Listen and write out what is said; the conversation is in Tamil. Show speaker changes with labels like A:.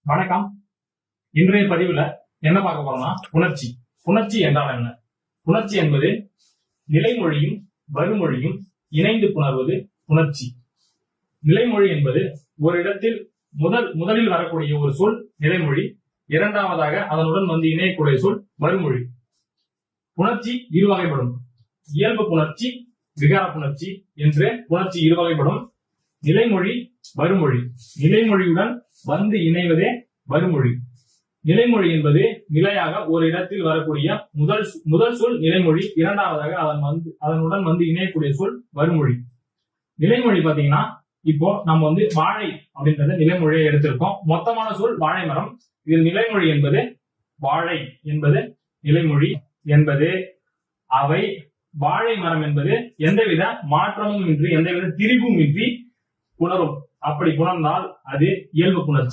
A: வணக்கம். இன்றைய பதிவுல என்ன பார்க்க போறோம்னா புணர்ச்சி. புணர்ச்சி என்றால் என்ன? புணர்ச்சி என்பது நிலைமொழியும் வருமொழியும் இணைந்து புணர்வது புணர்ச்சி. நிலைமொழி என்பது ஒரு இடத்தில் முதலில் வரக்கூடிய ஒரு சொல் நிலைமொழி, இரண்டாவதாக அதனுடன் வந்து இணையக்கூடிய சொல் வருமொழி. புணர்ச்சி இரு வகைப்படும். இயல்பு புணர்ச்சி, விகார புணர்ச்சி என்று புணர்ச்சி இரு வகைப்படும். நிலைமொழி, வருமொழி. நிலைமொழியுடன் வந்து இணைவதே வருமொழி. நிலைமொழி என்பது நிலையாக ஒரு இடத்தில் வரக்கூடிய முதல் சொல் நிலைமொழி, இரண்டாவதாக அதனுடன் வந்து இணையக்கூடிய சொல் வருமொழி. நிலைமொழி பாத்தீங்கன்னா, இப்போ நம்ம வந்து வாழை அப்படின்றத நிலைமொழியை எடுத்திருக்கோம். மொத்தமான சொல் வாழை மரம். இது நிலைமொழி என்பது வாழை என்பது நிலைமொழி என்பது அவை வாழை மரம் என்பது எந்தவித மாற்றமும் இன்றி எந்தவித திரிவும் இன்றி புணரும். அப்படி புணர்ந்தால் அது இயல்பு புணர்ச்சி.